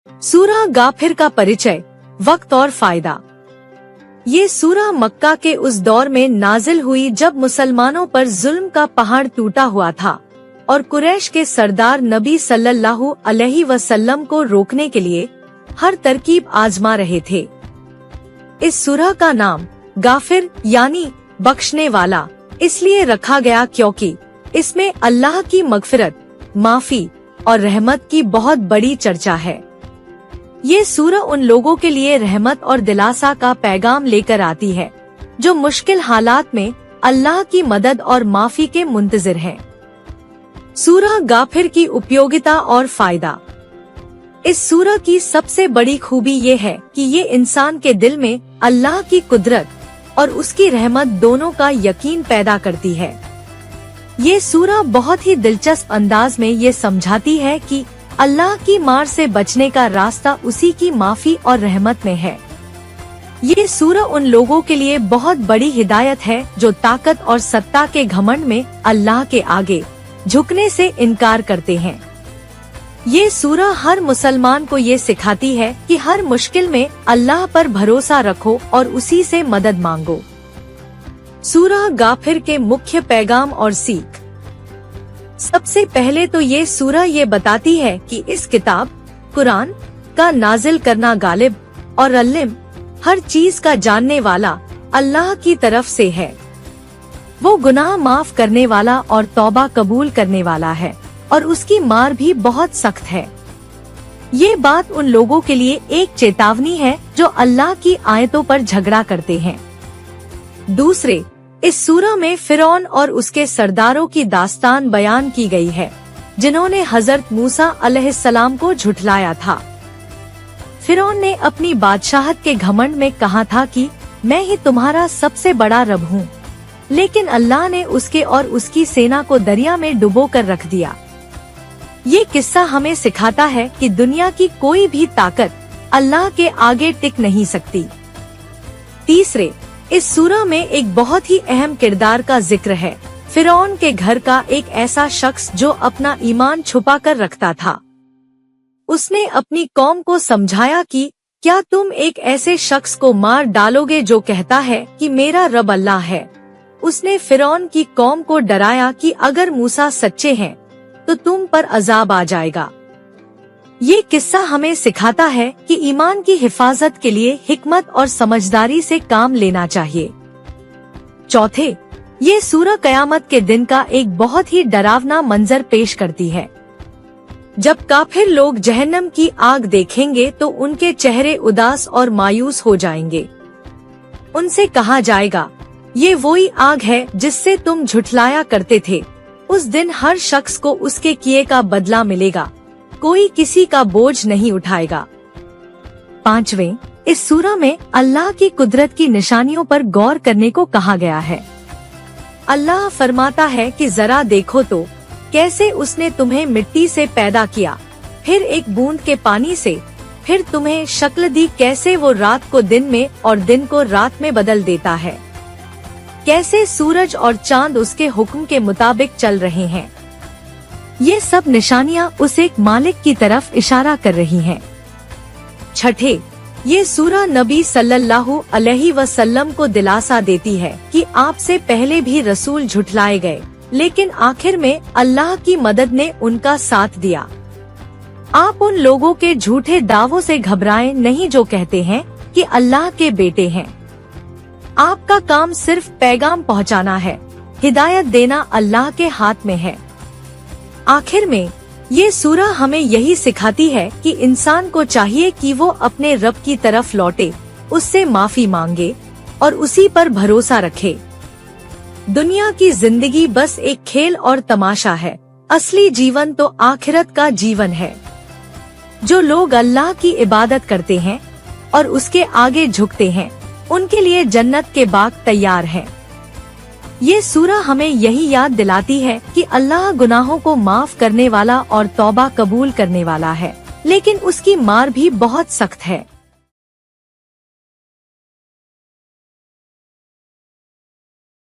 सूरह गाफिर का परिचय, वक्त और फायदा। ये सूरह मक्का के उस दौर में नाजिल हुई जब मुसलमानों पर जुल्म का पहाड़ टूटा हुआ था और कुरैश के सरदार नबी सल्लल्लाहु अलैहि वसल्लम को रोकने के लिए हर तरकीब आजमा रहे थे। इस सूरह का नाम गाफिर यानी बख्शने वाला इसलिए रखा गया क्योंकि इसमें अल्लाह की मगफिरत, माफी और रहमत की बहुत बड़ी चर्चा है। ये सूरह उन लोगों के लिए रहमत और दिलासा का पैगाम लेकर आती है जो मुश्किल हालात में अल्लाह की मदद और माफी के मुंतजिर हैं। सूरह गाफिर की उपयोगिता और फायदा। इस सूरह की सबसे बड़ी खूबी ये है कि ये इंसान के दिल में अल्लाह की कुदरत और उसकी रहमत दोनों का यकीन पैदा करती है। ये सूरह बहुत ही दिलचस्प अंदाज में ये समझाती है कि अल्लाह की मार से बचने का रास्ता उसी की माफी और रहमत में है। ये सूरह उन लोगों के लिए बहुत बड़ी हिदायत है जो ताकत और सत्ता के घमंड में अल्लाह के आगे झुकने से इनकार करते हैं। ये सूरह हर मुसलमान को ये सिखाती है कि हर मुश्किल में अल्लाह पर भरोसा रखो और उसी से मदद मांगो। सूरह गाफिर के मुख्य पैगाम और सीख। सबसे पहले तो ये सूरह ये बताती है कि इस किताब कुरान का नाजिल करना गालिब और अल्लिम हर चीज का जानने वाला अल्लाह की तरफ से है। वो गुनाह माफ करने वाला और तौबा कबूल करने वाला है और उसकी मार भी बहुत सख्त है। ये बात उन लोगों के लिए एक चेतावनी है जो अल्लाह की आयतों पर झगड़ा करते हैं। दूसरे, इस सूरह में फिरौन और उसके सरदारों की दास्तान बयान की गई है जिन्होंने हजरत मूसा अलैहिस्सलाम को झुठलाया था। फिरौन ने अपनी बादशाहत के घमंड में कहा था कि मैं ही तुम्हारा सबसे बड़ा रब हूँ, लेकिन अल्लाह ने उसके और उसकी सेना को दरिया में डुबो कर रख दिया। ये किस्सा हमें सिखाता है कि दुनिया की कोई भी ताकत अल्लाह के आगे टिक नहीं सकती। तीसरे, इस सूरह में एक बहुत ही अहम किरदार का जिक्र है, फिरौन के घर का एक ऐसा शख्स जो अपना ईमान छुपा कर रखता था। उसने अपनी कौम को समझाया कि क्या तुम एक ऐसे शख्स को मार डालोगे जो कहता है कि मेरा रब अल्लाह है। उसने फिरौन की कौम को डराया कि अगर मूसा सच्चे हैं तो तुम पर अजाब आ जाएगा। ये किस्सा हमें सिखाता है कि ईमान की हिफाजत के लिए हिकमत और समझदारी से काम लेना चाहिए। चौथे, ये सूरह कयामत के दिन का एक बहुत ही डरावना मंजर पेश करती है। जब काफिर लोग जहन्नम की आग देखेंगे तो उनके चेहरे उदास और मायूस हो जाएंगे। उनसे कहा जाएगा, ये वही आग है जिससे तुम झुठलाया करते थे। उस दिन हर शख्स को उसके किए का बदला मिलेगा, कोई किसी का बोझ नहीं उठाएगा। पांचवें, इस सूरह में अल्लाह की कुदरत की निशानियों पर गौर करने को कहा गया है। अल्लाह फरमाता है कि जरा देखो तो कैसे उसने तुम्हें मिट्टी से पैदा किया, फिर एक बूंद के पानी से, फिर तुम्हें शक्ल दी, कैसे वो रात को दिन में और दिन को रात में बदल देता है, कैसे सूरज और चांद उसके हुक्म के मुताबिक चल रहे हैं। ये सब निशानियां उस एक मालिक की तरफ इशारा कर रही हैं। छठे, ये सूरह नबी सल्लल्लाहु अलैहि वसल्लम को दिलासा देती है कि आपसे पहले भी रसूल झुठलाए गए, लेकिन आखिर में अल्लाह की मदद ने उनका साथ दिया। आप उन लोगों के झूठे दावों से घबराएं नहीं जो कहते हैं कि अल्लाह के बेटे हैं। आपका काम सिर्फ पैगाम पहुंचाना है, हिदायत देना अल्लाह के हाथ में है। आखिर में ये सूरह हमें यही सिखाती है कि इंसान को चाहिए कि वो अपने रब की तरफ लौटे, उससे माफी मांगे और उसी पर भरोसा रखे। दुनिया की जिंदगी बस एक खेल और तमाशा है, असली जीवन तो आखिरत का जीवन है। जो लोग अल्लाह की इबादत करते हैं और उसके आगे झुकते हैं, उनके लिए जन्नत के बाग तैयार हैं। ये सूरह हमें यही याद दिलाती है कि अल्लाह गुनाहों को माफ करने वाला और तौबा कबूल करने वाला है, लेकिन उसकी मार भी बहुत सख्त है।